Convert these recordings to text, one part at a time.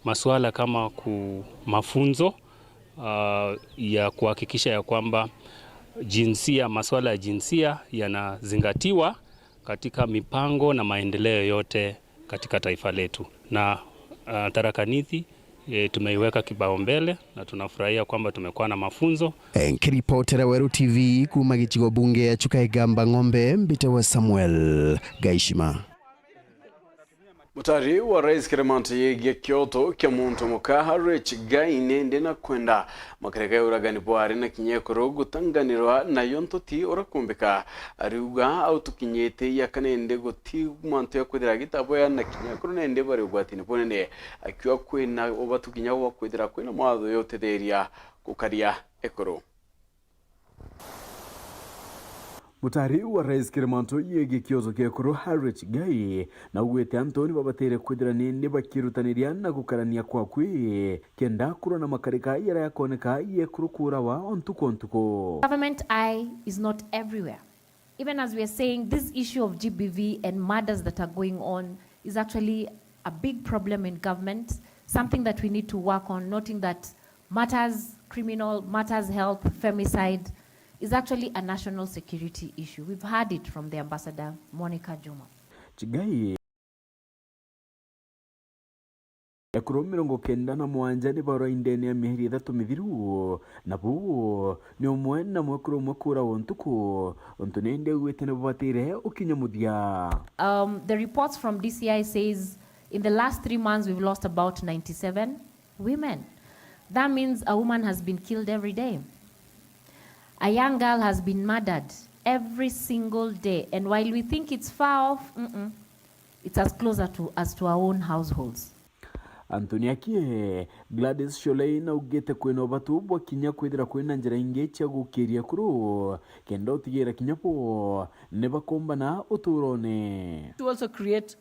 masuala kama mafunzo ya kuhakikisha ya kwamba masuala ya jinsia yanazingatiwa katika mipango na maendeleo yote katika taifa letu. Na Tharaka Nithi tumeiweka kipaumbele na tunafurahia kwamba tumekuwa na mafunzo. Kiripotera Weru TV kuma gĩcigo bunge ya Chukaigamba Ng'ombe, mbitewe Samuel Gaishima. Mutari wa rais Kirimanto yege Kyoto kia muntu mukaha Rich Gaine ndena kwenda makareka uragani bwari na kinyekoro gutanganirwa na yontoti orakumbika ariuga au tukinyete yakanende goti muntu yakwedera gitabo ya na kinyekoro nende bari ugwatini bonene akiwa kwena obatukinya wa kwedera kwena mwadho yote deria kukaria ekoro. Mutari wa rais Kirimanto yege Kyoto kia kuru Rich Gaine na uwete Antoni babatere kwedera nende bakirutaniria na gukarania kwa kwi kenda kuro na makarika yara yakoneka ye kurukura wa ontuko. Government eye is not everywhere. Even as we are saying, this issue of GBV and murders that are going on is actually a big problem in government, something that we need to work on, noting that matters criminal, matters health, femicide is actually a national security issue. We've heard it from the Ambassador, Monica Juma. Chigai Ekuro mirongo kenda na mwanja ni baro indeni ya mihiri dhatu mithiru na buu ni umwe na mwekuro mwekura wontuku ontunende uwete na bubatire ukinya mudia. The reports from DCI says in the last 3 months we've lost about 97 women. That means a woman has been killed every day. A young girl has been murdered every single day. And while we think it's far off, it's as closer to us to our own households. Antonia Kie, Gladys Sholei na ugete kweno batu bwa kinya kwedira kwena njira inge cha gukiria kuru kendo tigera kinyapo neba komba na uturone. To also create,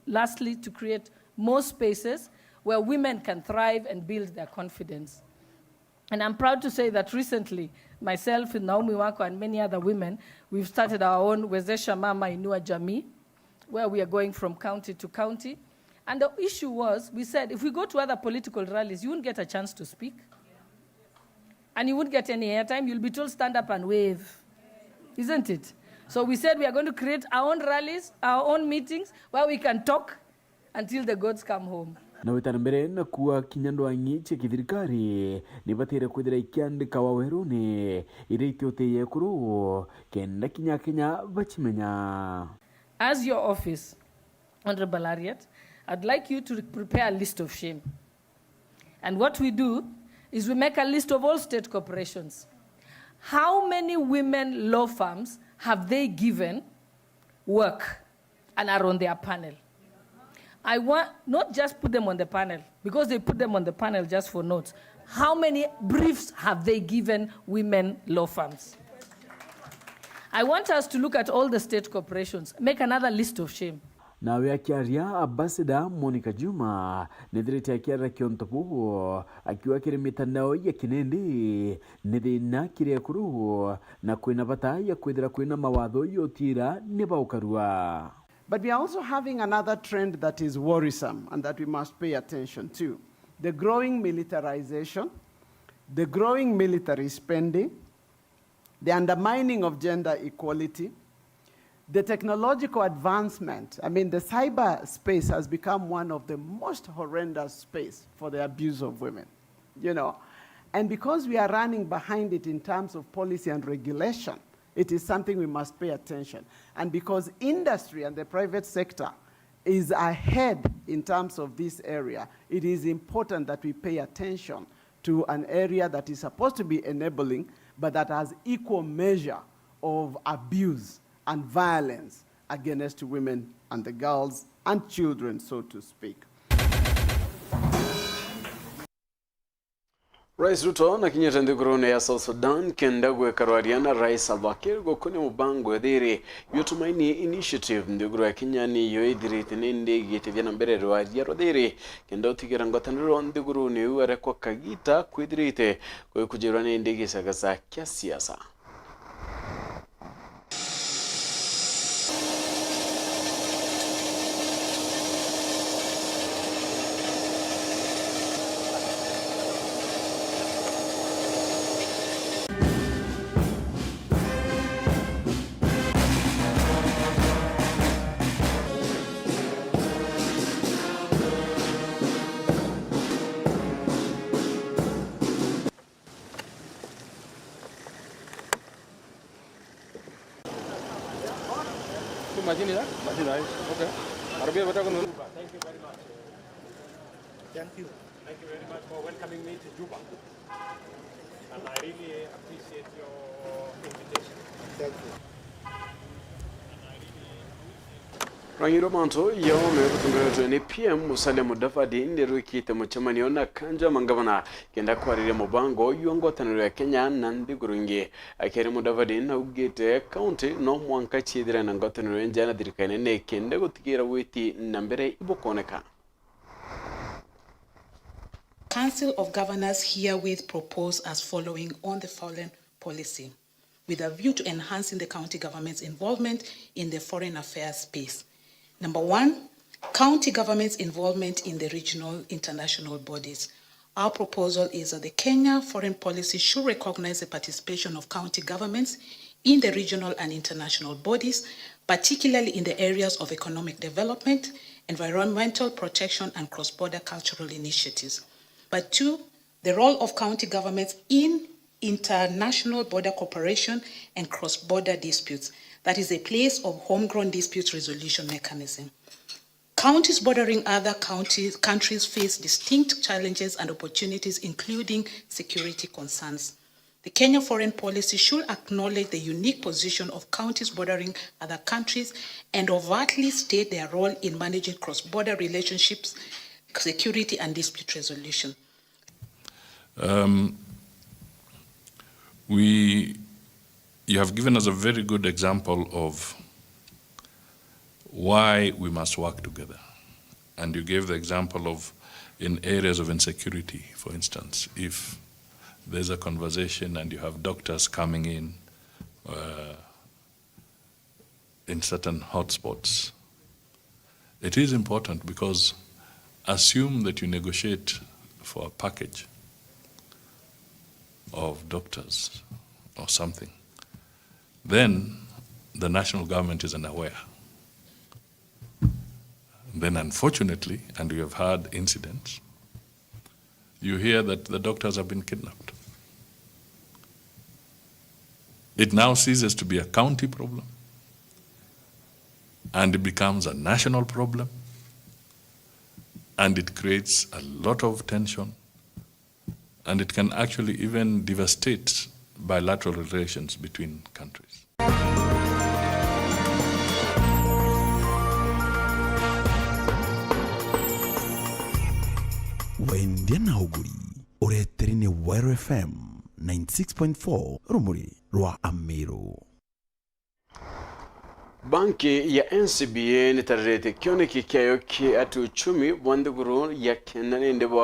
lastly, to create more spaces where women can thrive and build their confidence. And I'm proud to say that recently, myself and Naomi Wako and many other women, we've started our own Wezesha Mama Inua Jamii, where we are going from county to county. And the issue was, we said, if we go to other political rallies, you won't get a chance to speak. And you won't get any airtime. You'll be told, stand up and wave. Isn't it? So we said we are going to create our own rallies, our own meetings, where we can talk until the gods come home. Na wetana na kuwa kinyando angiche kithirikari ni batire kwithira ikiandika wa werune ireite oteye kuru kenda Kenya bachimenya. As your office, Honorable Harriet, I'd like you to prepare a list of shame. And what we do is we make a list of all state corporations. How many women law firms have they given work and are on their panel? I want not just put them on the panel, because they put them on the panel just for notes. How many briefs have they given women law firms? I want us to look at all the state corporations, make another list of shame. Na akiaria Ambassador Monica Juma nithirite akiara kiontopu akiwa kiri mitandao ya kinende nithina kire kuru na kwina bata ya kwithira kwina mawatho yotira nibaukarua. But we are also having another trend that is worrisome and that we must pay attention to. The growing militarization, the growing military spending, the undermining of gender equality, the technological advancement. I mean, the cyberspace has become one of the most horrendous space for the abuse of women, you know. And because we are running behind it in terms of policy and regulation, it is something we must pay attention. And because industry and the private sector is ahead in terms of this area, it is important that we pay attention to an area that is supposed to be enabling, but that has equal measure of abuse and violence against women and the girls and children, so to speak. Rais Ruto na kinyeta ndigurune ya South Sudan kenda gwekarwariana Rais Salva Kiir gokone mubango edhere yotumaini initiative ndiguru ya Kenya ni yoidhirite nende gitevya mbere rwaria rodhere kenda utigira ngotaniro ndigurune uare kwa kagita kwidhirite kwa kujirwa nende gisagaza kya siasa. machine is that? Machine, right? Okay. Thank you very much. Thank you. Thank you very much for welcoming me to Juba. And I really appreciate your invitation. Thank you. Rangiro manto yawo me kutumbeto ne PM Musale Mudavadi ndero kite muchamani ona kanja mangavana kenda kwarire mubango yongo taniro ya Kenya nandi gurungi akere Mudavadi na ugete county no mwanka chidira na ngotaniro njana dirikane ne kenda gutikira witi nambere ibokoneka. Council of Governors herewith propose as following on the following policy, with a view to enhancing the county government's involvement in the foreign affairs space. Number one, county government's involvement in the regional international bodies. Our proposal is that the Kenya foreign policy should recognize the participation of county governments in the regional and international bodies, particularly in the areas of economic development, environmental protection, and cross-border cultural initiatives. But two, the role of county governments in international border cooperation and cross-border disputes. That is a place of homegrown dispute resolution mechanism. Counties bordering other countries face distinct challenges and opportunities, including security concerns. The Kenya foreign policy should acknowledge the unique position of counties bordering other countries and overtly state their role in managing cross-border relationships, security, and dispute resolution. You have given us a very good example of why we must work together. And you gave the example of in areas of insecurity, for instance, if there's a conversation and you have doctors coming in certain hotspots, it is important because assume that you negotiate for a package of doctors or something, then the national government is unaware. Then unfortunately, and we have had incidents, you hear that the doctors have been kidnapped. It now ceases to be a county problem and it becomes a national problem, and it creates a lot of tension, and it can actually even devastate bilateral relations between countries. Waindia nauguri ureteri ni Weru FM 96.4 rumuri rwa Amiro. Banki ya NCBA ni tarete kione kikayo ki atu uchumi bwanduguru ya kenane ndebo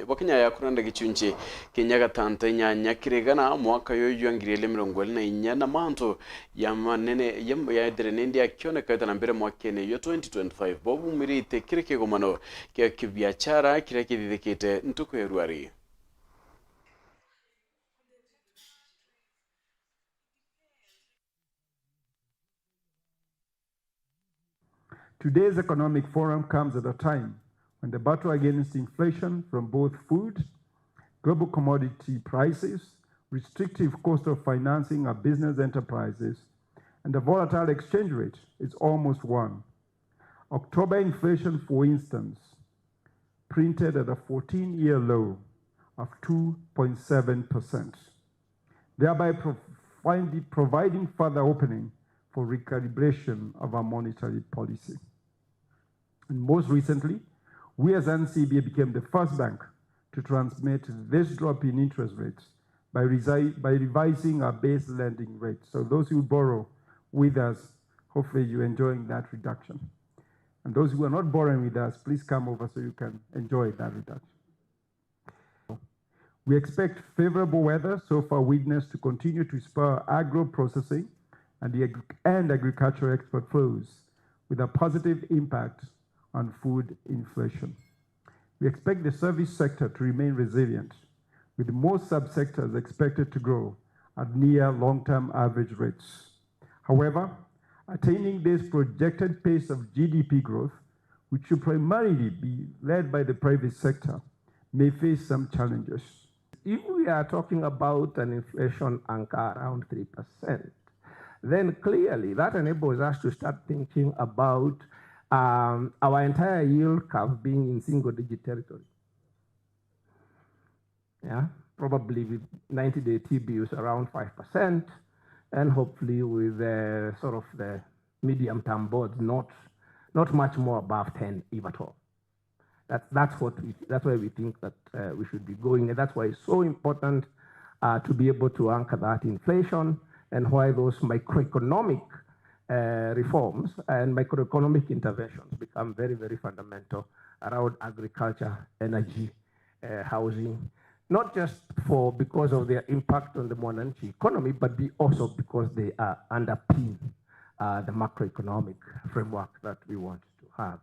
wakenya ya kuranda gichunche Kenya gatanta nyanya kiregana mwaka yoyu angirele mirongweli na inyana manto ya manene ya direnendi ya kione kaita na mbere mwakene yo 2025 bobu mirite kireke gomano kia kibiachara kireke didekete ntuko yeruari. Today's economic forum comes at a time when the battle against inflation from both food, global commodity prices, restrictive cost of financing our business enterprises, and the volatile exchange rate is almost won. October inflation, for instance, printed at a 14-year low of 2.7%, thereby providing further opening for recalibration of our monetary policy. And most recently, we as NCBA became the first bank to transmit this drop in interest rates by revising our base lending rate. So those who borrow with us, hopefully you're enjoying that reduction. And those who are not borrowing with us, please come over so you can enjoy that reduction. We expect favorable weather so far witnessed to continue to spur agro-processing and agricultural export flows with a positive impact on food inflation. We expect the service sector to remain resilient, with most subsectors expected to grow at near long-term average rates. However, attaining this projected pace of GDP growth, which should primarily be led by the private sector, may face some challenges. If we are talking about an inflation anchor around 3%, then clearly that enables us to start thinking about our entire yield curve being in single-digit territory. Yeah, probably with 90-day T-bills around 5%, and hopefully with sort of the medium-term bonds not much more above 10, if at all. That's where we think that we should be going, and that's why it's so important to be able to anchor that inflation, and why those microeconomic reforms and microeconomic interventions become very, very fundamental around agriculture, energy, housing, not just because of their impact on the Mwananchi economy, but also because they underpin the macroeconomic framework that we want to have.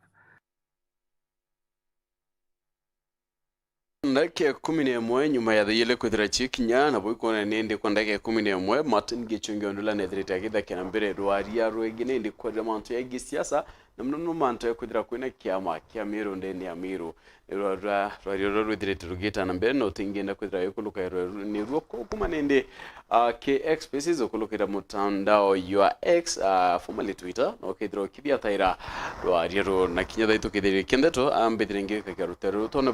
Ndake 11 nyuma ya thile kwithira chikinya na boikona nende kwa ndake 11 Martin Gichungi ondula nethirite akithake na mbere rwaria rwegine ndi kwa manto ya gisiasa na mno manto ya kwithira kwina kiama kia miro ndeni ya miro rwaria rwithirite rugita na mbere no tingenda kwithira yokuluka ni ruko kuma nende KX Spaces okulukira mutandao your X formerly Twitter no kwithira kithia taira rwaria ro na kinya thaitu kithire kendeto ambithire ngika karutero tono